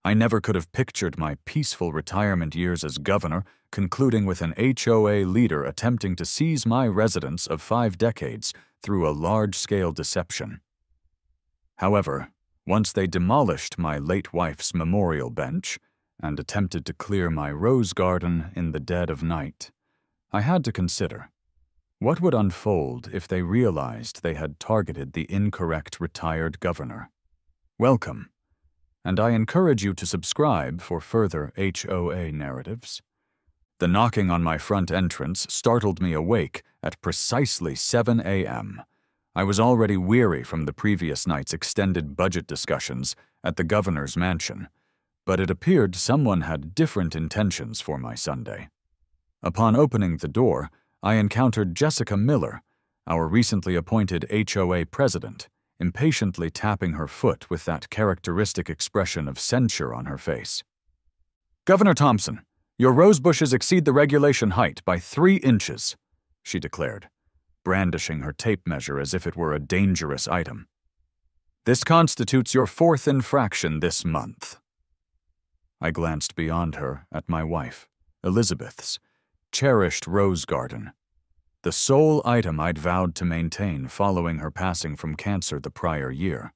I never could have pictured my peaceful retirement years as governor concluding with an HOA leader attempting to seize my residence of 5 decades through a large-scale deception. However, once they demolished my late wife's memorial bench and attempted to clear my rose garden in the dead of night, I had to consider what would unfold if they realized they had targeted the incorrect retired governor. Welcome, and I encourage you to subscribe for further HOA narratives. The knocking on my front entrance startled me awake at precisely 7 a.m. I was already weary from the previous night's extended budget discussions at the governor's mansion, but it appeared someone had different intentions for my Sunday. Upon opening the door, I encountered Jessica Miller, our recently appointed HOA president, impatiently tapping her foot with that characteristic expression of censure on her face. "Governor Thompson, your rose bushes exceed the regulation height by 3 inches, she declared, brandishing her tape measure as if it were a dangerous item. "This constitutes your 4th infraction this month." I glanced beyond her at my wife, Elizabeth's cherished rose garden, the sole item I'd vowed to maintain following her passing from cancer the prior year.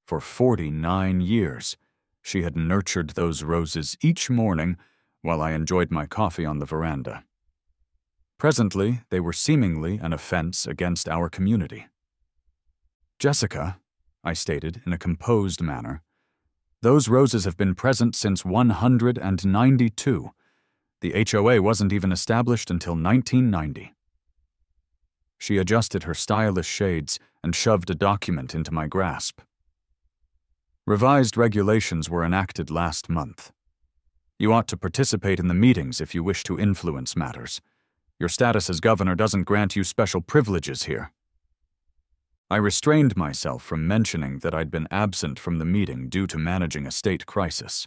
For 49 years, she had nurtured those roses each morning while I enjoyed my coffee on the veranda. Presently, they were seemingly an offense against our community. "Jessica," I stated in a composed manner, "those roses have been present since 192. The HOA wasn't even established until 1990. She adjusted her stylish shades and shoved a document into my grasp. "Revised regulations were enacted last month. You ought to participate in the meetings if you wish to influence matters. Your status as governor doesn't grant you special privileges here." I restrained myself from mentioning that I'd been absent from the meeting due to managing a state crisis.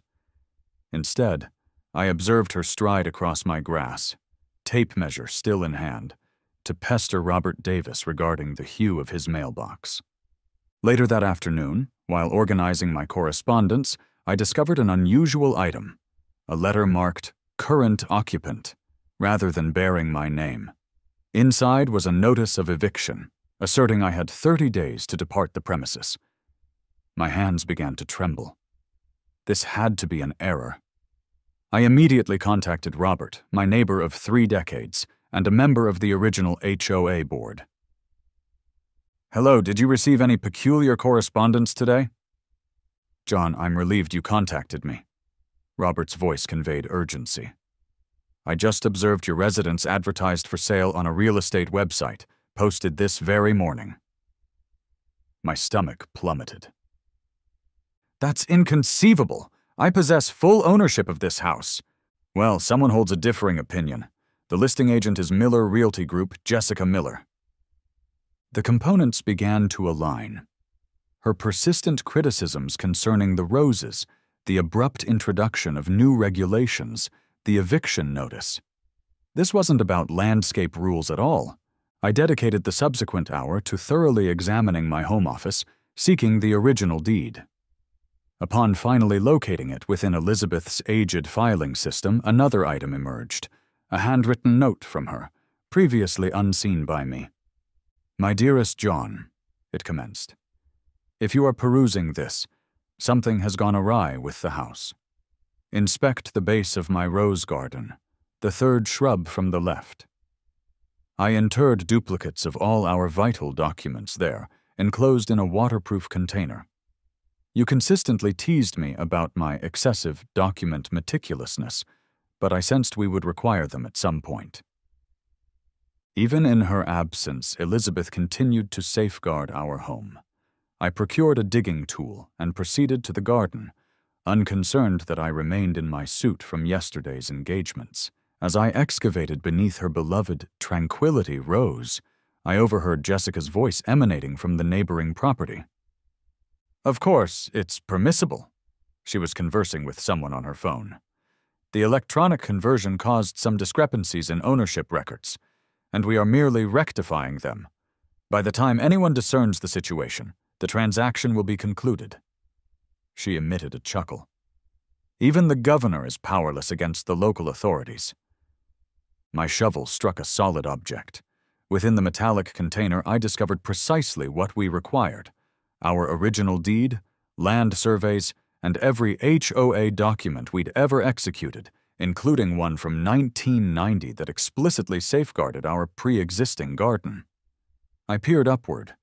Instead, I observed her stride across my grass, tape measure still in hand, to pester Robert Davis regarding the hue of his mailbox. Later that afternoon, while organizing my correspondence, I discovered an unusual item, a letter marked "Current Occupant," rather than bearing my name. Inside was a notice of eviction, asserting I had 30 days to depart the premises. My hands began to tremble. This had to be an error. I immediately contacted Robert, my neighbor of 3 decades, and a member of the original HOA board. "Hello, did you receive any peculiar correspondence today?" "John, I'm relieved you contacted me." Robert's voice conveyed urgency. "I just observed your residence advertised for sale on a real estate website, posted this very morning." My stomach plummeted. "That's inconceivable. I possess full ownership of this house." "Well, someone holds a differing opinion. The listing agent is Miller Realty Group, Jessica Miller." The components began to align. Her persistent criticisms concerning the roses, the abrupt introduction of new regulations, the eviction notice. This wasn't about landscape rules at all. I dedicated the subsequent hour to thoroughly examining my home office, seeking the original deed. Upon finally locating it within Elizabeth's aged filing system, another item emerged, a handwritten note from her, previously unseen by me. "My dearest John," it commenced, "if you are perusing this, something has gone awry with the house. Inspect the base of my rose garden, the 3rd shrub from the left. I interred duplicates of all our vital documents there, enclosed in a waterproof container. You consistently teased me about my excessive document meticulousness, but I sensed we would require them at some point." Even in her absence, Elizabeth continued to safeguard our home. I procured a digging tool and proceeded to the garden, unconcerned that I remained in my suit from yesterday's engagements. As I excavated beneath her beloved Tranquility Rose, I overheard Jessica's voice emanating from the neighboring property. "Of course, it's permissible." She was conversing with someone on her phone. "The electronic conversion caused some discrepancies in ownership records, and we are merely rectifying them. By the time anyone discerns the situation, the transaction will be concluded." She emitted a chuckle. Even the governor is powerless against the local authorities. My shovel struck a solid object. Within the metallic container, I discovered precisely what we required: our original deed, land surveys, and every HOA document we'd ever executed, including one from 1990 that explicitly safeguarded our pre-existing garden. I peered upward,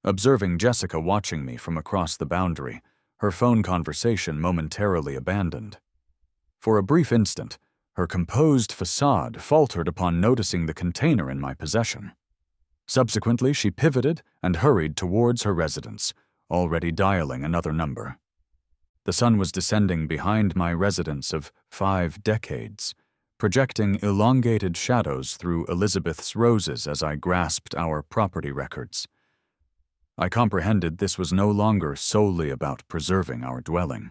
observing Jessica watching me from across the boundary, her phone conversation momentarily abandoned. For a brief instant, her composed facade faltered upon noticing the container in my possession. Subsequently, she pivoted and hurried towards her residence, already dialing another number. The sun was descending behind my residence of 5 decades, projecting elongated shadows through Elizabeth's roses as I grasped our property records. I comprehended this was no longer solely about preserving our dwelling.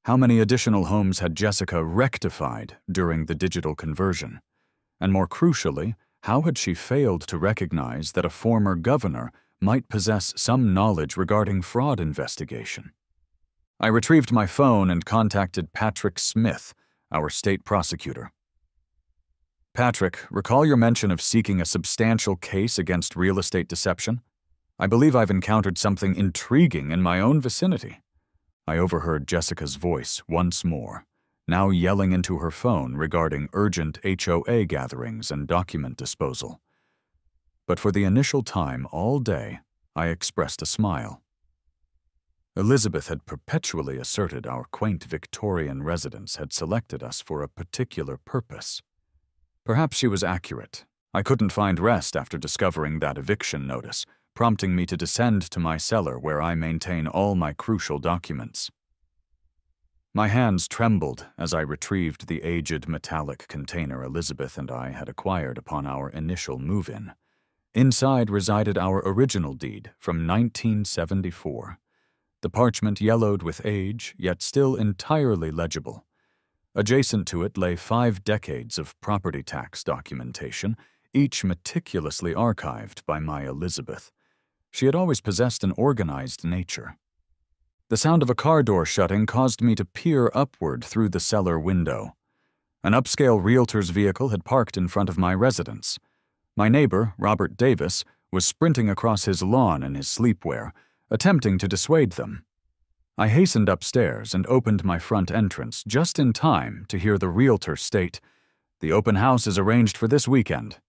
How many additional homes had Jessica rectified during the digital conversion? And more crucially, how had she failed to recognize that a former governor might possess some knowledge regarding fraud investigation? I retrieved my phone and contacted Patrick Smith, our state prosecutor. Patrick, recall your mention of seeking a substantial case against real estate deception? I believe I've encountered something intriguing in my own vicinity. I overheard Jessica's voice once more, now yelling into her phone regarding urgent HOA gatherings and document disposal. But for the initial time all day, I expressed a smile. Elizabeth had perpetually asserted our quaint Victorian residence had selected us for a particular purpose. Perhaps she was accurate. I couldn't find rest after discovering that eviction notice, prompting me to descend to my cellar where I maintain all my crucial documents. My hands trembled as I retrieved the aged metallic container Elizabeth and I had acquired upon our initial move-in. Inside resided our original deed from 1974. The parchment yellowed with age, yet still entirely legible. Adjacent to it lay 5 decades of property tax documentation, each meticulously archived by my Elizabeth. She had always possessed an organized nature. The sound of a car door shutting caused me to peer upward through the cellar window. An upscale realtor's vehicle had parked in front of my residence. My neighbor, Robert Davis, was sprinting across his lawn in his sleepwear, attempting to dissuade them. I hastened upstairs and opened my front entrance just in time to hear the realtor state, "The open house is arranged for this weekend."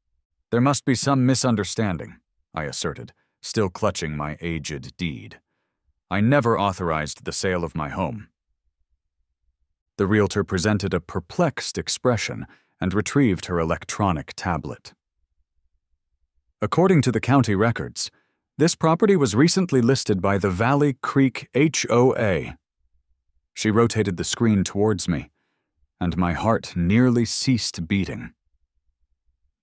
"There must be some misunderstanding," I asserted, still clutching my aged deed. "I never authorized the sale of my home." The realtor presented a perplexed expression and retrieved her electronic tablet. "According to the county records, this property was recently listed by the Valley Creek HOA. She rotated the screen towards me, and my heart nearly ceased beating.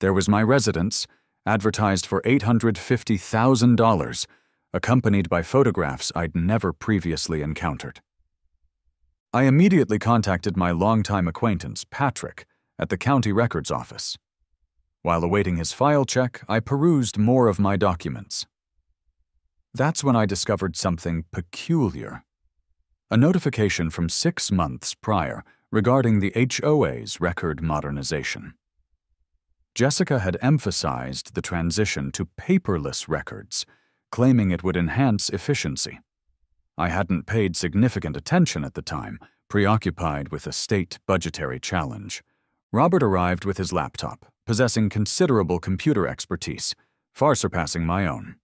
There was my residence, advertised for $850,000, accompanied by photographs I'd never previously encountered. I immediately contacted my longtime acquaintance, Patrick, at the county records office. While awaiting his file check, I perused more of my documents. That's when I discovered something peculiar. A notification from 6 months prior regarding the HOA's record modernization. Jessica had emphasized the transition to paperless records, claiming it would enhance efficiency. I hadn't paid significant attention at the time, preoccupied with a state budgetary challenge. Robert arrived with his laptop, possessing considerable computer expertise, far surpassing my own.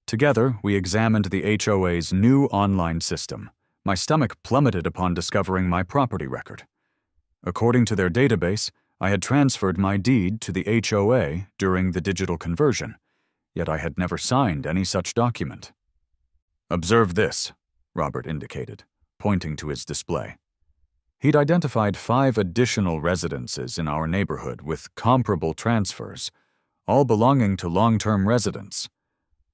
Together, we examined the HOA's new online system. My stomach plummeted upon discovering my property record. According to their database, I had transferred my deed to the HOA during the digital conversion, yet I had never signed any such document. "Observe this," Robert indicated, pointing to his display. He'd identified 5 additional residences in our neighborhood with comparable transfers, all belonging to long-term residents.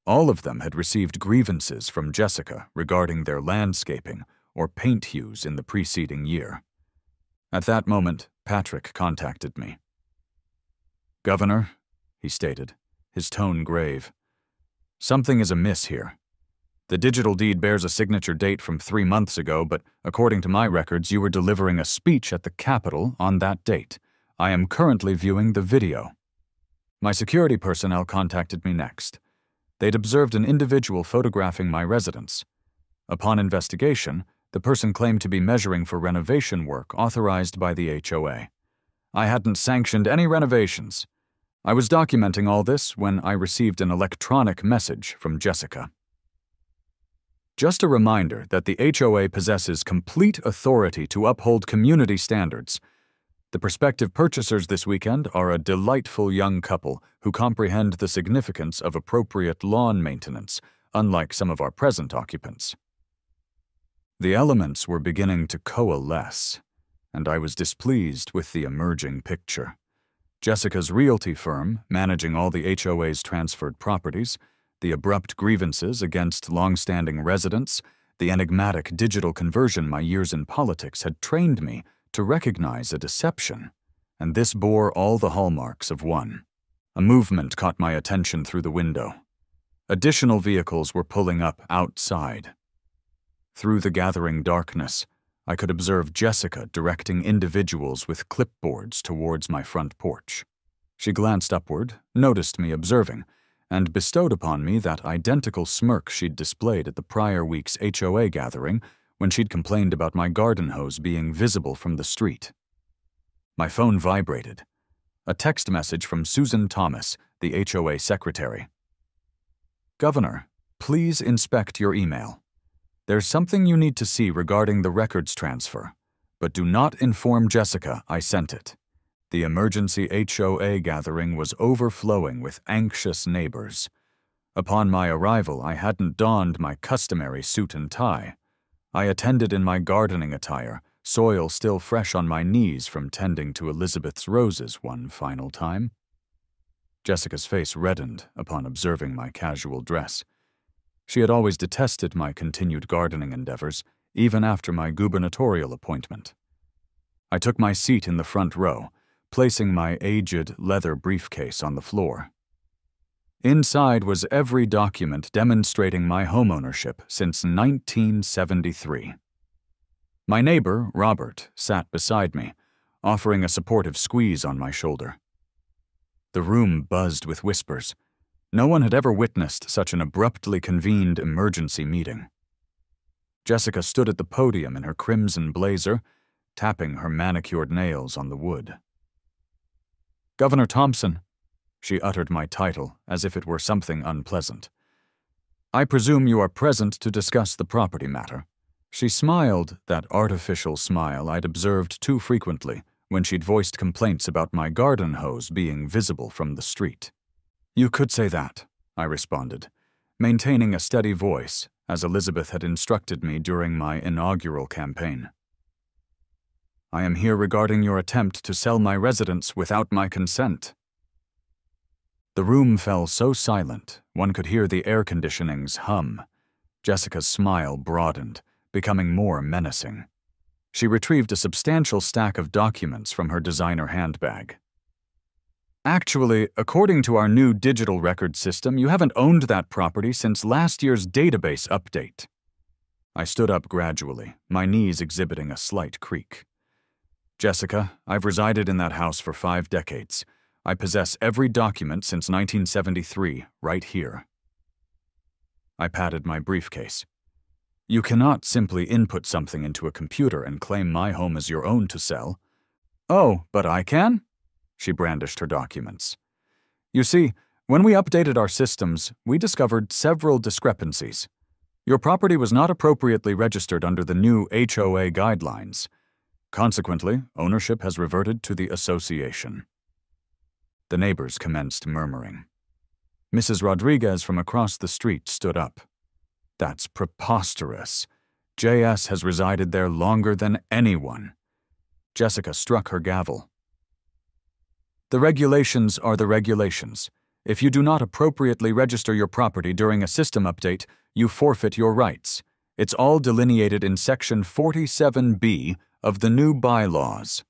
All of them had received grievances from Jessica regarding their landscaping or paint hues in the preceding year. At that moment, Patrick contacted me. "Governor," he stated, his tone grave, "something is amiss here. The digital deed bears a signature date from 3 months ago, but according to my records, you were delivering a speech at the Capitol on that date. I am currently viewing the video. My security personnel contacted me next. They'd observed an individual photographing my residence. Upon investigation, the person claimed to be measuring for renovation work authorized by the HOA. I hadn't sanctioned any renovations. I was documenting all this when I received an electronic message from Jessica. Just a reminder that the HOA possesses complete authority to uphold community standards. The prospective purchasers this weekend are a delightful young couple who comprehend the significance of appropriate lawn maintenance, unlike some of our present occupants. The elements were beginning to coalesce, and I was displeased with the emerging picture. Jessica's realty firm, managing all the HOA's transferred properties, the abrupt grievances against long-standing residents, the enigmatic digital conversion my years in politics had trained me to recognize a deception, and this bore all the hallmarks of one. A movement caught my attention through the window. Additional vehicles were pulling up outside. Through the gathering darkness, I could observe Jessica directing individuals with clipboards towards my front porch. She glanced upward, noticed me observing, and bestowed upon me that identical smirk she'd displayed at the prior week's HOA gathering when she'd complained about my garden hose being visible from the street. My phone vibrated. A text message from Susan Thomas, the HOA secretary. "Governor, please inspect your email. There's something you need to see regarding the records transfer, but do not inform Jessica I sent it. The emergency HOA gathering was overflowing with anxious neighbors. Upon my arrival, I hadn't donned my customary suit and tie. I attended in my gardening attire, soil still fresh on my knees from tending to Elizabeth's roses one final time." Jessica's face reddened upon observing my casual dress. She had always detested my continued gardening endeavors, even after my gubernatorial appointment. I took my seat in the front row, placing my aged leather briefcase on the floor. Inside was every document demonstrating my homeownership since 1973. My neighbor, Robert, sat beside me, offering a supportive squeeze on my shoulder. The room buzzed with whispers. No one had ever witnessed such an abruptly convened emergency meeting. Jessica stood at the podium in her crimson blazer, tapping her manicured nails on the wood. "Governor Thompson," she uttered my title as if it were something unpleasant. "I presume you are present to discuss the property matter." She smiled, that artificial smile I'd observed too frequently when she'd voiced complaints about my garden hose being visible from the street. "You could say that," I responded, maintaining a steady voice, as Elizabeth had instructed me during my inaugural campaign. "I am here regarding your attempt to sell my residence without my consent." The room fell so silent, one could hear the air conditioning's hum. Jessica's smile broadened, becoming more menacing. She retrieved a substantial stack of documents from her designer handbag. "Actually, according to our new digital record system, you haven't owned that property since last year's database update." I stood up gradually, my knees exhibiting a slight creak. "Jessica, I've resided in that house for 5 decades. I possess every document since 1973, right here." I patted my briefcase. "You cannot simply input something into a computer and claim my home as your own to sell." "Oh, but I can?" She brandished her documents. "You see, when we updated our systems, we discovered several discrepancies. Your property was not appropriately registered under the new HOA guidelines. Consequently, ownership has reverted to the association." The neighbors commenced murmuring. Mrs. Rodriguez from across the street stood up. "That's preposterous. JS has resided there longer than anyone." Jessica struck her gavel. "The regulations are the regulations. If you do not appropriately register your property during a system update, you forfeit your rights. It's all delineated in Section 47B of the new bylaws."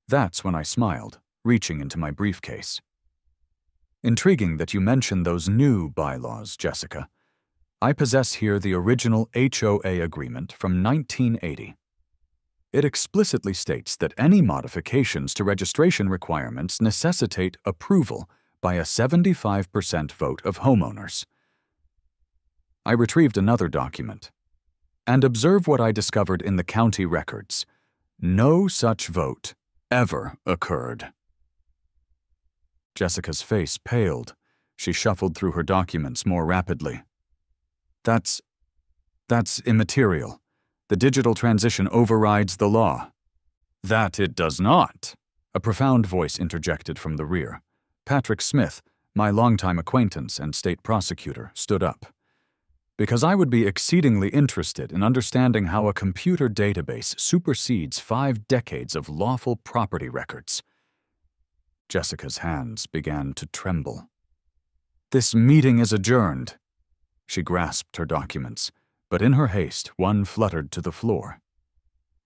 That's when I smiled, reaching into my briefcase. "Intriguing that you mention those new bylaws, Jessica. I possess here the original HOA agreement from 1980. It explicitly states that any modifications to registration requirements necessitate approval by a 75% vote of homeowners. I retrieved another document. And observe what I discovered in the county records. No such vote ever occurred. Jessica's face paled. She shuffled through her documents more rapidly. That's immaterial. The digital transition overrides the law. That it does not, a profound voice interjected from the rear. Patrick Smith, my longtime acquaintance and state prosecutor, stood up. Because I would be exceedingly interested in understanding how a computer database supersedes 5 decades of lawful property records. Jessica's hands began to tremble. This meeting is adjourned. She grasped her documents, but in her haste, one fluttered to the floor.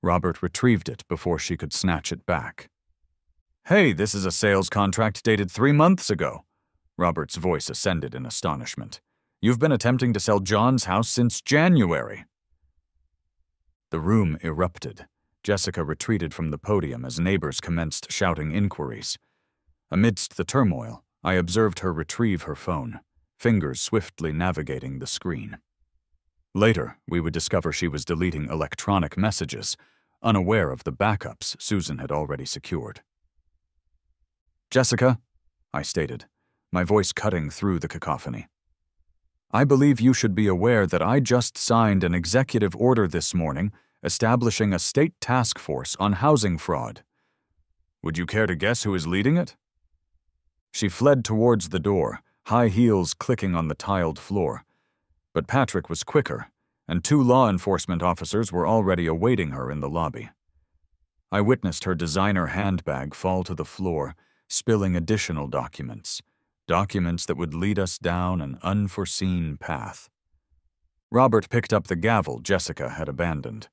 Robert retrieved it before she could snatch it back. Hey, this is a sales contract dated 3 months ago. Robert's voice ascended in astonishment. You've been attempting to sell John's house since January. The room erupted. Jessica retreated from the podium as neighbors commenced shouting inquiries. Amidst the turmoil, I observed her retrieve her phone, fingers swiftly navigating the screen. Later, we would discover she was deleting electronic messages, unaware of the backups Susan had already secured. Jessica, I stated, my voice cutting through the cacophony. I believe you should be aware that I just signed an executive order this morning establishing a state task force on housing fraud. Would you care to guess who is leading it? She fled towards the door, high heels clicking on the tiled floor. But Patrick was quicker, and 2 law enforcement officers were already awaiting her in the lobby. I witnessed her designer handbag fall to the floor, spilling additional documents that would lead us down an unforeseen path. Robert picked up the gavel Jessica had abandoned.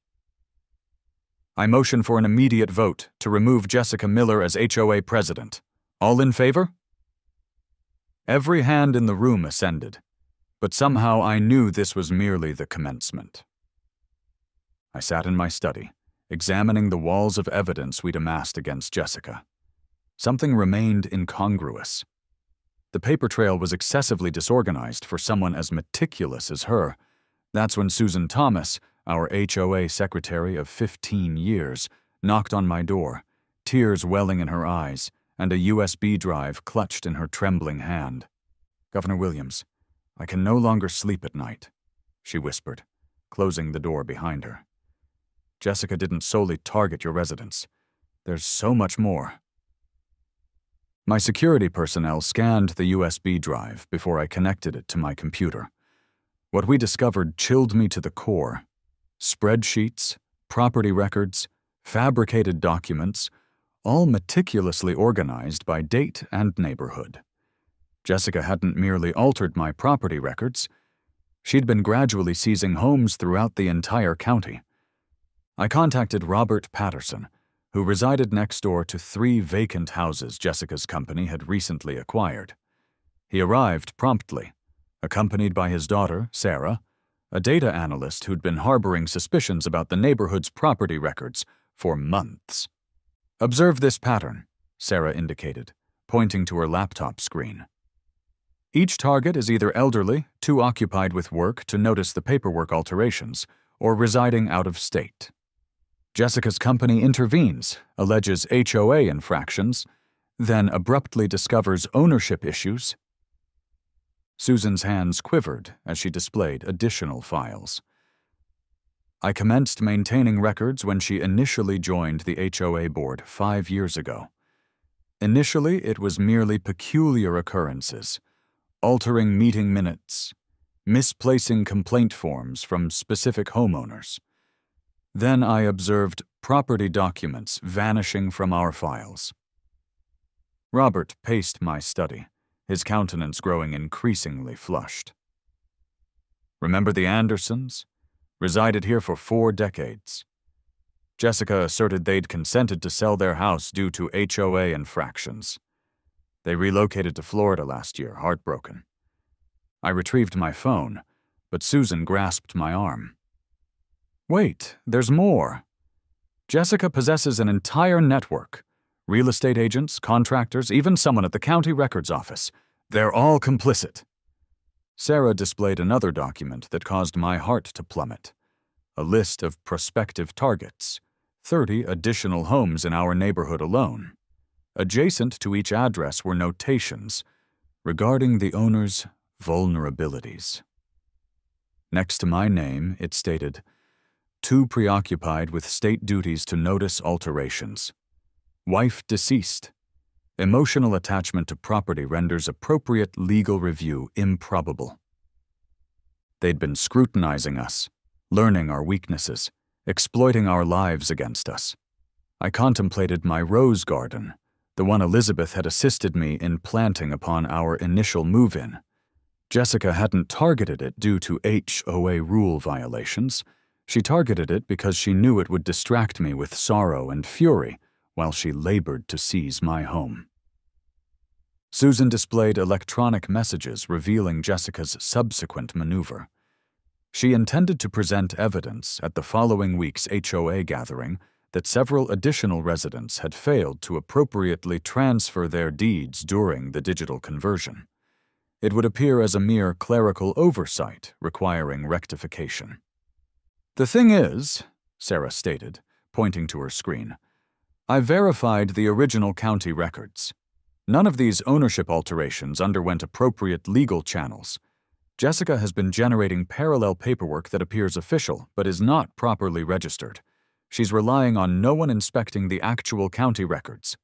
I motion for an immediate vote to remove Jessica Miller as HOA president. All in favor? Every hand in the room ascended, but somehow I knew this was merely the commencement. I sat in my study, examining the walls of evidence we'd amassed against Jessica. Something remained incongruous. The paper trail was excessively disorganized for someone as meticulous as her. That's when Susan Thomas, our HOA secretary of 15 years, knocked on my door, tears welling in her eyes, and a USB drive clutched in her trembling hand. Governor Williams, I can no longer sleep at night, she whispered, closing the door behind her. Jessica didn't solely target your residence. There's so much more. My security personnel scanned the USB drive before I connected it to my computer. What we discovered chilled me to the core. Spreadsheets, property records, fabricated documents, all meticulously organized by date and neighborhood. Jessica hadn't merely altered my property records. She'd been gradually seizing homes throughout the entire county. I contacted Robert Patterson, who resided next door to 3 vacant houses Jessica's company had recently acquired. He arrived promptly, accompanied by his daughter, Sarah, a data analyst who'd been harboring suspicions about the neighborhood's property records for months. Observe this pattern, Sarah indicated, pointing to her laptop screen. Each target is either elderly, too occupied with work to notice the paperwork alterations, or residing out of state. Jessica's company intervenes, alleges HOA infractions, then abruptly discovers ownership issues. Susan's hands quivered as she displayed additional files. I commenced maintaining records when she initially joined the HOA board 5 years ago. Initially, it was merely peculiar occurrences, altering meeting minutes, misplacing complaint forms from specific homeowners. Then I observed property documents vanishing from our files. Robert paced my study, his countenance growing increasingly flushed. Remember the Andersons? Resided here for 4 decades. Jessica asserted they'd consented to sell their house due to HOA infractions. They relocated to Florida last year, heartbroken. I retrieved my phone, but Susan grasped my arm. Wait, there's more. Jessica possesses an entire network. Real estate agents, contractors, even someone at the county records office. They're all complicit. Sarah displayed another document that caused my heart to plummet. A list of prospective targets. 30 additional homes in our neighborhood alone. Adjacent to each address were notations regarding the owner's vulnerabilities. Next to my name, it stated, "Too preoccupied with state duties to notice alterations. Wife deceased. Emotional attachment to property renders appropriate legal review improbable." They'd been scrutinizing us, learning our weaknesses, exploiting our lives against us. I contemplated my rose garden, the one Elizabeth had assisted me in planting upon our initial move-in. Jessica hadn't targeted it due to HOA rule violations. She targeted it because she knew it would distract me with sorrow and fury while she labored to seize my home. Susan displayed electronic messages revealing Jessica's subsequent maneuver. She intended to present evidence at the following week's HOA gathering that several additional residents had failed to appropriately transfer their deeds during the digital conversion. It would appear as a mere clerical oversight requiring rectification. "The thing is," Sarah stated, pointing to her screen, "I verified the original county records. None of these ownership alterations underwent appropriate legal channels. Jessica has been generating parallel paperwork that appears official but is not properly registered. She's relying on no one inspecting the actual county records."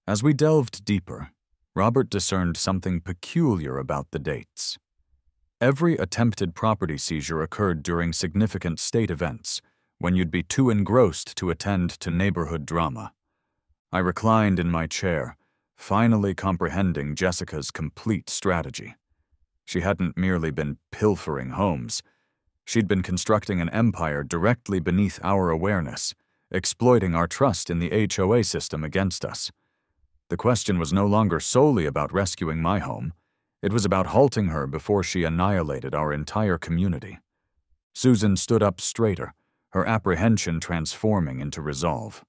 As we delved deeper, Robert discerned something peculiar about the dates. Every attempted property seizure occurred during significant state events, when you'd be too engrossed to attend to neighborhood drama. I reclined in my chair, finally comprehending Jessica's complete strategy. She hadn't merely been pilfering homes. She'd been constructing an empire directly beneath our awareness, exploiting our trust in the HOA system against us. The question was no longer solely about rescuing my home. It was about halting her before she annihilated our entire community. Susan stood up straighter, her apprehension transforming into resolve.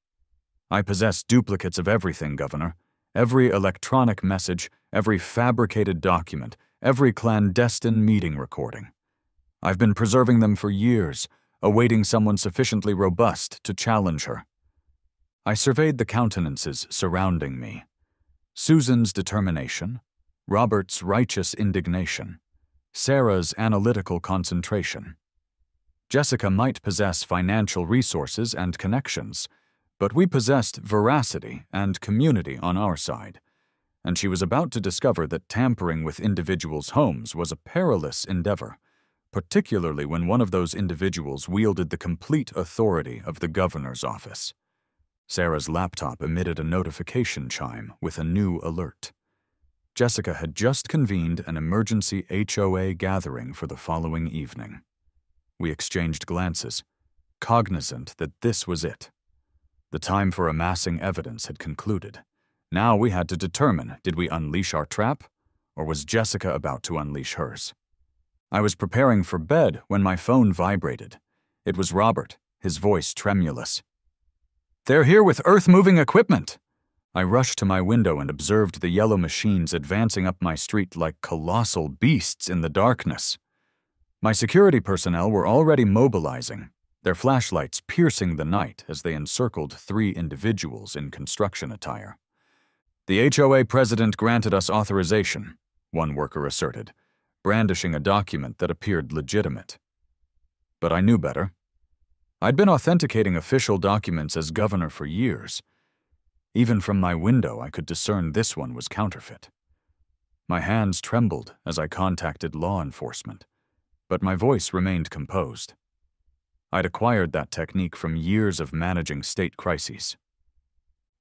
"I possess duplicates of everything, Governor. Every electronic message, every fabricated document, every clandestine meeting recording. I've been preserving them for years, awaiting someone sufficiently robust to challenge her." I surveyed the countenances surrounding me. Susan's determination, Robert's righteous indignation, Sarah's analytical concentration. Jessica might possess financial resources and connections, but we possessed veracity and community on our side, and she was about to discover that tampering with individuals' homes was a perilous endeavor, particularly when one of those individuals wielded the complete authority of the governor's office. Sarah's laptop emitted a notification chime with a new alert. Jessica had just convened an emergency HOA gathering for the following evening. We exchanged glances, cognizant that this was it. The time for amassing evidence had concluded. Now we had to determine, did we unleash our trap, or was Jessica about to unleash hers? I was preparing for bed when my phone vibrated. It was Robert, his voice tremulous. "They're here with earth-moving equipment!" I rushed to my window and observed the yellow machines advancing up my street like colossal beasts in the darkness. My security personnel were already mobilizing, their flashlights piercing the night as they encircled 3 individuals in construction attire. "The HOA president granted us authorization," one worker asserted, brandishing a document that appeared legitimate. But I knew better. I'd been authenticating official documents as governor for years. Even from my window, I could discern this one was counterfeit. My hands trembled as I contacted law enforcement, but my voice remained composed. I'd acquired that technique from years of managing state crises.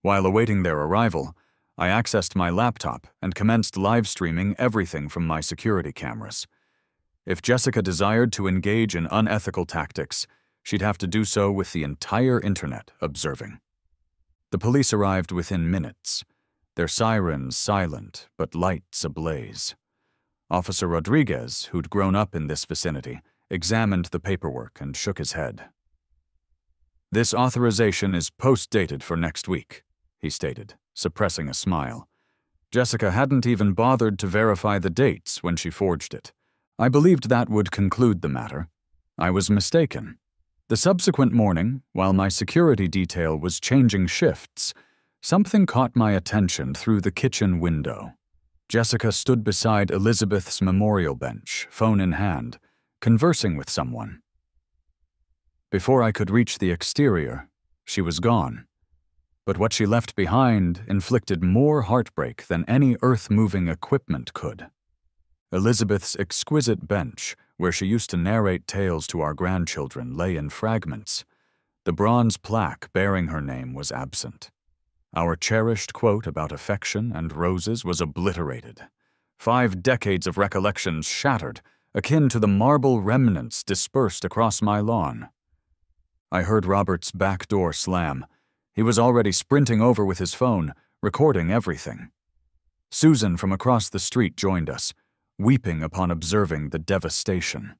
While awaiting their arrival, I accessed my laptop and commenced live streaming everything from my security cameras. If Jessica desired to engage in unethical tactics, she'd have to do so with the entire internet observing. The police arrived within minutes, their sirens silent but lights ablaze. Officer Rodriguez, who'd grown up in this vicinity, examined the paperwork and shook his head. "This authorization is post-dated for next week," he stated, suppressing a smile. Jessica hadn't even bothered to verify the dates when she forged it. I believed that would conclude the matter. I was mistaken. The subsequent morning, while my security detail was changing shifts, something caught my attention through the kitchen window. Jessica stood beside Elizabeth's memorial bench, phone in hand, conversing with someone. Before I could reach the exterior, she was gone. But what she left behind inflicted more heartbreak than any earth-moving equipment could. Elizabeth's exquisite bench, where she used to narrate tales to our grandchildren, lay in fragments. The bronze plaque bearing her name was absent. Our cherished quote about affection and roses was obliterated. 5 decades of recollections shattered, akin to the marble remnants dispersed across my lawn. I heard Robert's back door slam. He was already sprinting over with his phone, recording everything. Susan from across the street joined us, weeping upon observing the devastation.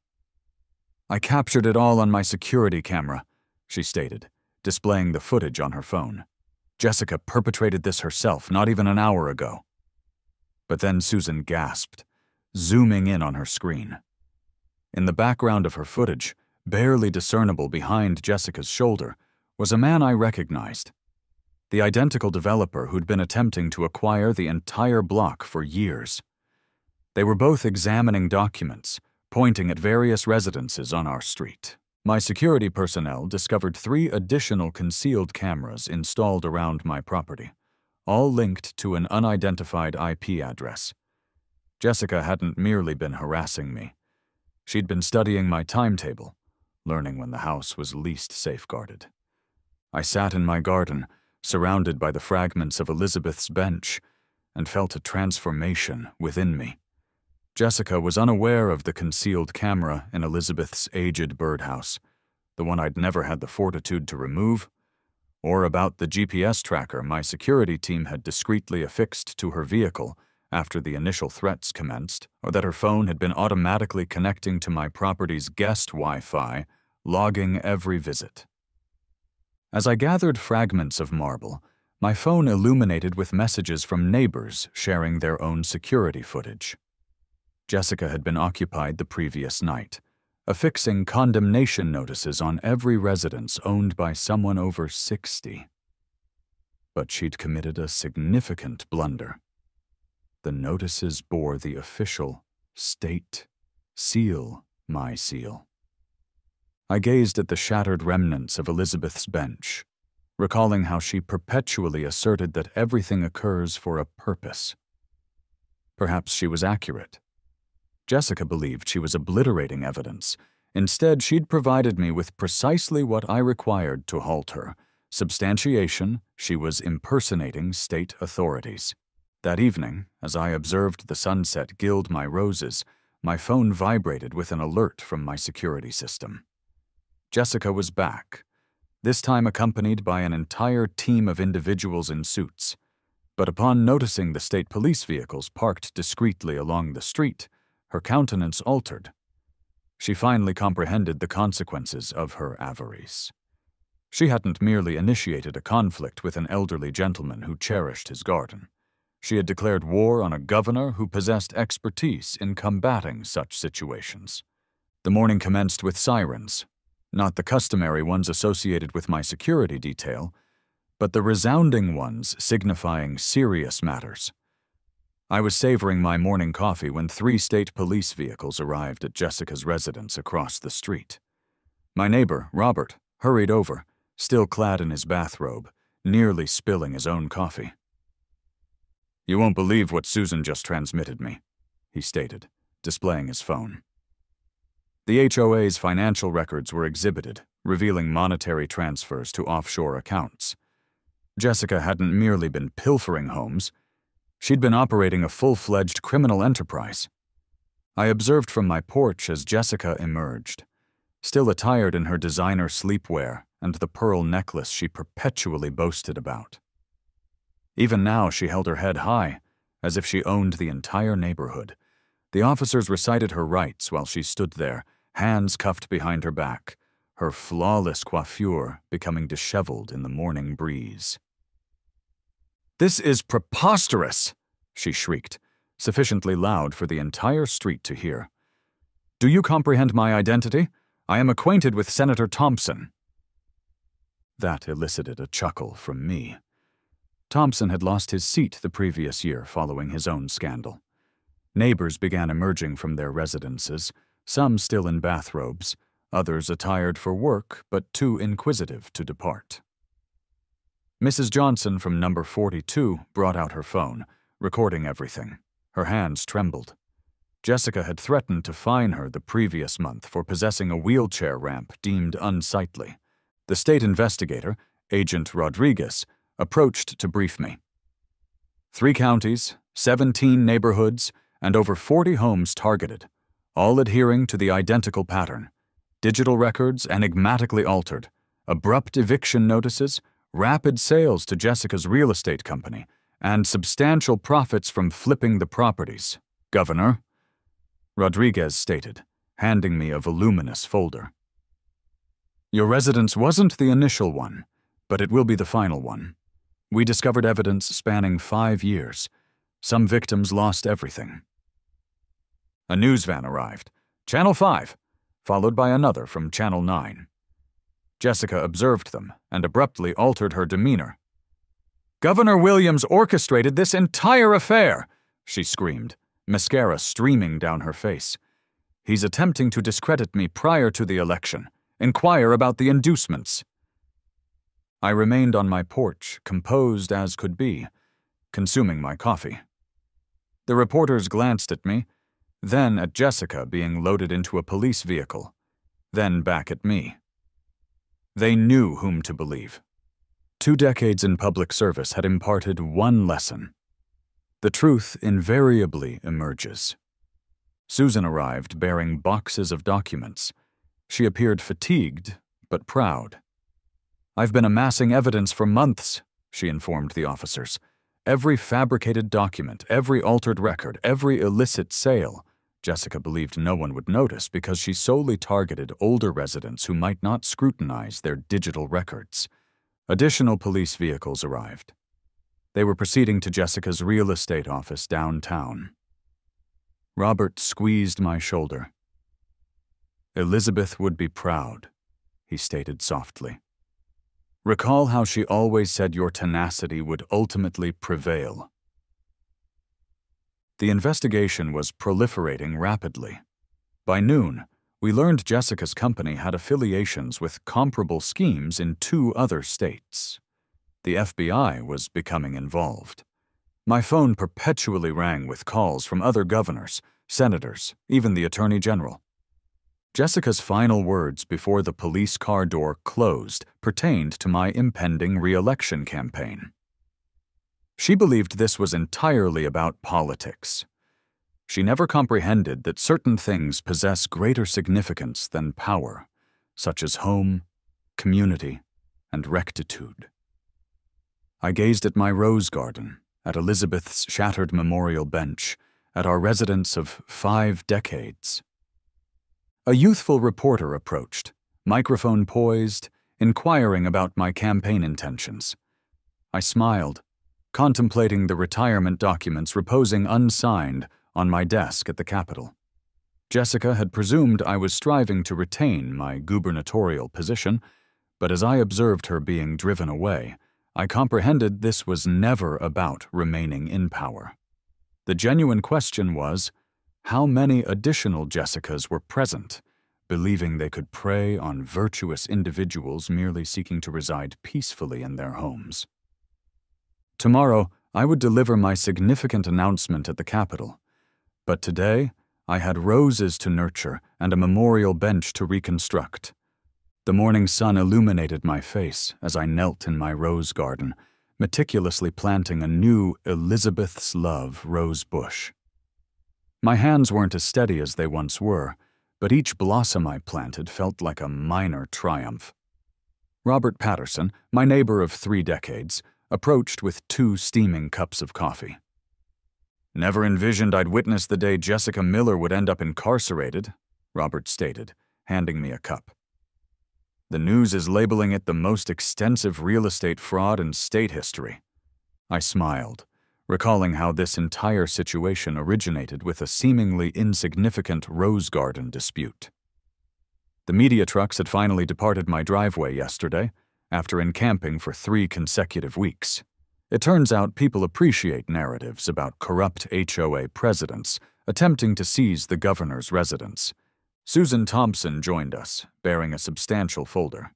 "I captured it all on my security camera," she stated, displaying the footage on her phone. "Jessica perpetrated this herself not even an hour ago." But then Susan gasped, zooming in on her screen. In the background of her footage, barely discernible behind Jessica's shoulder, was a man I recognized. The identical developer who'd been attempting to acquire the entire block for years. They were both examining documents, pointing at various residences on our street. My security personnel discovered 3 additional concealed cameras installed around my property, all linked to an unidentified IP address. Jessica hadn't merely been harassing me. She'd been studying my timetable, learning when the house was least safeguarded. I sat in my garden, surrounded by the fragments of Elizabeth's bench, and felt a transformation within me. Jessica was unaware of the concealed camera in Elizabeth's aged birdhouse, the one I'd never had the fortitude to remove, or about the GPS tracker my security team had discreetly affixed to her vehicle after the initial threats commenced, or that her phone had been automatically connecting to my property's guest Wi-Fi, logging every visit. As I gathered fragments of marble, my phone illuminated with messages from neighbors sharing their own security footage. Jessica had been occupied the previous night, affixing condemnation notices on every residence owned by someone over 60. But she'd committed a significant blunder. The notices bore the official state seal, my seal. I gazed at the shattered remnants of Elizabeth's bench, recalling how she perpetually asserted that everything occurs for a purpose. Perhaps she was accurate. Jessica believed she was obliterating evidence. Instead, she'd provided me with precisely what I required to halt her: substantiation she was impersonating state authorities. That evening, as I observed the sunset gild my roses, my phone vibrated with an alert from my security system. Jessica was back, this time accompanied by an entire team of individuals in suits. But upon noticing the state police vehicles parked discreetly along the street, her countenance altered. She finally comprehended the consequences of her avarice. She hadn't merely initiated a conflict with an elderly gentleman who cherished his garden. She had declared war on a governor who possessed expertise in combating such situations. The morning commenced with sirens, not the customary ones associated with my security detail, but the resounding ones signifying serious matters. I was savoring my morning coffee when 3 state police vehicles arrived at Jessica's residence across the street. My neighbor, Robert, hurried over, still clad in his bathrobe, nearly spilling his own coffee. "You won't believe what Susan just transmitted me," he stated, displaying his phone. The HOA's financial records were exhibited, revealing monetary transfers to offshore accounts. Jessica hadn't merely been pilfering homes. She'd been operating a full-fledged criminal enterprise. I observed from my porch as Jessica emerged, still attired in her designer sleepwear and the pearl necklace she perpetually boasted about. Even now she held her head high, as if she owned the entire neighborhood, The officers recited her rights while she stood there, hands cuffed behind her back, her flawless coiffure becoming disheveled in the morning breeze. "This is preposterous!" she shrieked, sufficiently loud for the entire street to hear. "Do you comprehend my identity? I am acquainted with Senator Thompson." That elicited a chuckle from me. Thompson had lost his seat the previous year following his own scandal. Neighbors began emerging from their residences, some still in bathrobes, others attired for work but too inquisitive to depart. Mrs. Johnson from number 42 brought out her phone, recording everything. Her hands trembled. Jessica had threatened to fine her the previous month for possessing a wheelchair ramp deemed unsightly. The state investigator, Agent Rodriguez, approached to brief me. 3 counties, 17 neighborhoods, and over 40 homes targeted, all adhering to the identical pattern. Digital records enigmatically altered, abrupt eviction notices, rapid sales to Jessica's real estate company, and substantial profits from flipping the properties. "Governor," Rodriguez stated, handing me a voluminous folder. "Your residence wasn't the initial one, but it will be the final one. We discovered evidence spanning 5 years. Some victims lost everything." A news van arrived, Channel 5, followed by another from Channel 9. Jessica observed them and abruptly altered her demeanor. "Governor Williams orchestrated this entire affair," she screamed, mascara streaming down her face. "He's attempting to discredit me prior to the election. Inquire about the inducements." I remained on my porch, composed as could be, consuming my coffee. The reporters glanced at me, then at Jessica being loaded into a police vehicle, then back at me. They knew whom to believe. 2 decades in public service had imparted one lesson. The truth invariably emerges. Susan arrived bearing boxes of documents. She appeared fatigued, but proud. "I've been amassing evidence for months," she informed the officers. "Every fabricated document, every altered record, every illicit sale." Jessica believed no one would notice because she solely targeted older residents who might not scrutinize their digital records. Additional police vehicles arrived. They were proceeding to Jessica's real estate office downtown. Robert squeezed my shoulder. "Elizabeth would be proud," he stated softly. "Recall how she always said your tenacity would ultimately prevail." The investigation was proliferating rapidly. By noon, we learned Jessica's company had affiliations with comparable schemes in 2 other states. The FBI was becoming involved. My phone perpetually rang with calls from other governors, senators, even the Attorney General. Jessica's final words before the police car door closed pertained to my impending re-election campaign. She believed this was entirely about politics. She never comprehended that certain things possess greater significance than power, such as home, community, and rectitude. I gazed at my rose garden, at Elizabeth's shattered memorial bench, at our residence of 5 decades. A youthful reporter approached, microphone poised, inquiring about my campaign intentions. I smiled, contemplating the retirement documents reposing unsigned on my desk at the Capitol. Jessica had presumed I was striving to retain my gubernatorial position, but as I observed her being driven away, I comprehended this was never about remaining in power. The genuine question was, how many additional Jessicas were present, believing they could prey on virtuous individuals merely seeking to reside peacefully in their homes? Tomorrow, I would deliver my significant announcement at the Capitol, but today I had roses to nurture and a memorial bench to reconstruct. The morning sun illuminated my face as I knelt in my rose garden, meticulously planting a new Elizabeth's Love rose bush. My hands weren't as steady as they once were, but each blossom I planted felt like a minor triumph. Robert Patterson, my neighbor of 3 decades, approached with 2 steaming cups of coffee. Never envisioned I'd witness the day Jessica Miller would end up incarcerated, Robert stated, handing me a cup. The news is labeling it the most extensive real estate fraud in state history. I smiled, recalling how this entire situation originated with a seemingly insignificant rose garden dispute. The media trucks had finally departed my driveway yesterday, after encamping for 3 consecutive weeks. It turns out people appreciate narratives about corrupt HOA presidents attempting to seize the governor's residence. Susan Thompson joined us, bearing a substantial folder.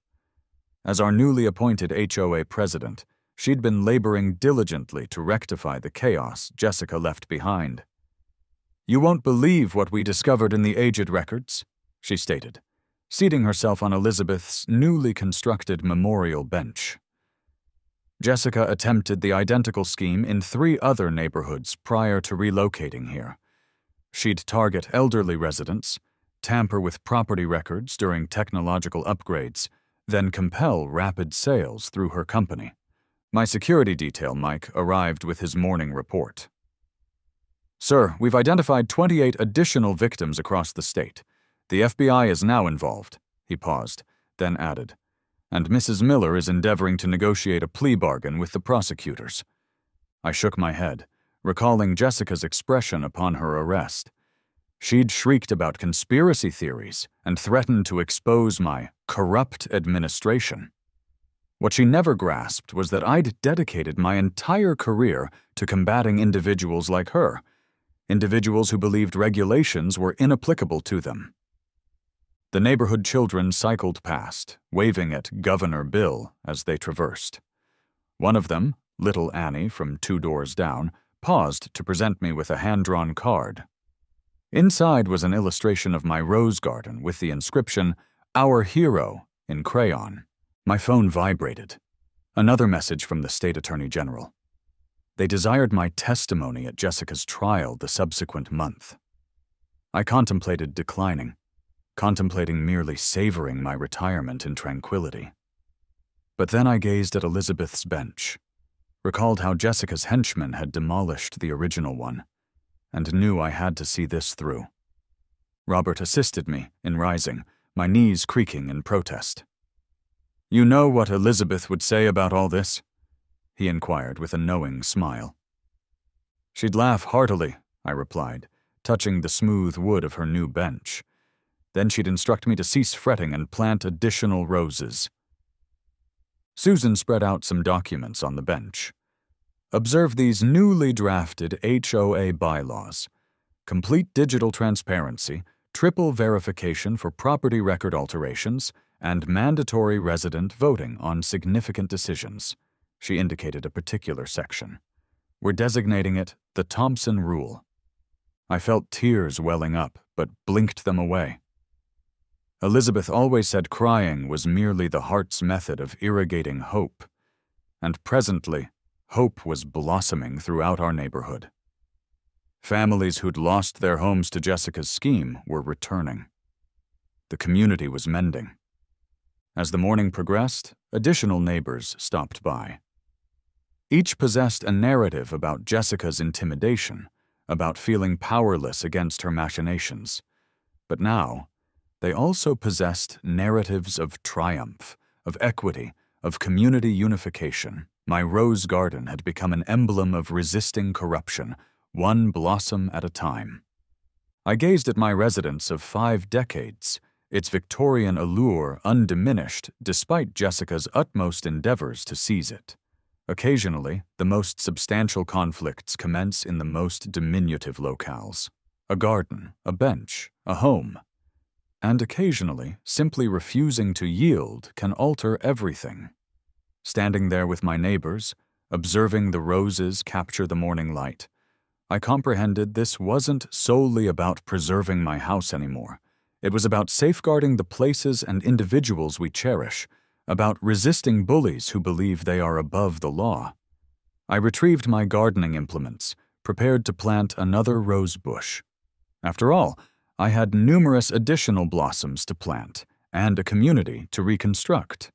As our newly appointed HOA president, she'd been laboring diligently to rectify the chaos Jessica left behind. "You won't believe what we discovered in the aged records," she stated, seating herself on Elizabeth's newly constructed memorial bench. Jessica attempted the identical scheme in 3 other neighborhoods prior to relocating here. She'd target elderly residents, tamper with property records during technological upgrades, then compel rapid sales through her company. My security detail, Mike, arrived with his morning report. "Sir, we've identified 28 additional victims across the state. The FBI is now involved," he paused, then added, "and Mrs. Miller is endeavoring to negotiate a plea bargain with the prosecutors." I shook my head, recalling Jessica's expression upon her arrest. She'd shrieked about conspiracy theories and threatened to expose my corrupt administration. What she never grasped was that I'd dedicated my entire career to combating individuals like her, individuals who believed regulations were inapplicable to them. The neighborhood children cycled past, waving at Governor Bill as they traversed. One of them, little Annie from 2 doors down, paused to present me with a hand-drawn card. Inside was an illustration of my rose garden with the inscription, "Our Hero," in crayon. My phone vibrated. Another message from the state attorney general. They desired my testimony at Jessica's trial the subsequent month. I contemplated declining, contemplating merely savoring my retirement in tranquility. But then I gazed at Elizabeth's bench, recalled how Jessica's henchmen had demolished the original one, and knew I had to see this through. Robert assisted me in rising, my knees creaking in protest. "You know what Elizabeth would say about all this?" he inquired with a knowing smile. "She'd laugh heartily," I replied, touching the smooth wood of her new bench. "Then she'd instruct me to cease fretting and plant additional roses." Susan spread out some documents on the bench. "Observe these newly drafted HOA bylaws. Complete digital transparency, triple verification for property record alterations, and mandatory resident voting on significant decisions." She indicated a particular section. "We're designating it the Thompson Rule." I felt tears welling up, but blinked them away. Elizabeth always said crying was merely the heart's method of irrigating hope, and presently, hope was blossoming throughout our neighborhood. Families who'd lost their homes to Jessica's scheme were returning. The community was mending. As the morning progressed, additional neighbors stopped by. Each possessed a narrative about Jessica's intimidation, about feeling powerless against her machinations. But now, they also possessed narratives of triumph, of equity, of community unification. My rose garden had become an emblem of resisting corruption, one blossom at a time. I gazed at my residence of 5 decades, its Victorian allure undiminished despite Jessica's utmost endeavors to seize it. Occasionally, the most substantial conflicts commence in the most diminutive locales. A garden, a bench, a home. And occasionally, simply refusing to yield can alter everything. Standing there with my neighbors, observing the roses capture the morning light, I comprehended this wasn't solely about preserving my house anymore. It was about safeguarding the places and individuals we cherish, about resisting bullies who believe they are above the law. I retrieved my gardening implements, prepared to plant another rose bush. After all, I had numerous additional blossoms to plant and a community to reconstruct.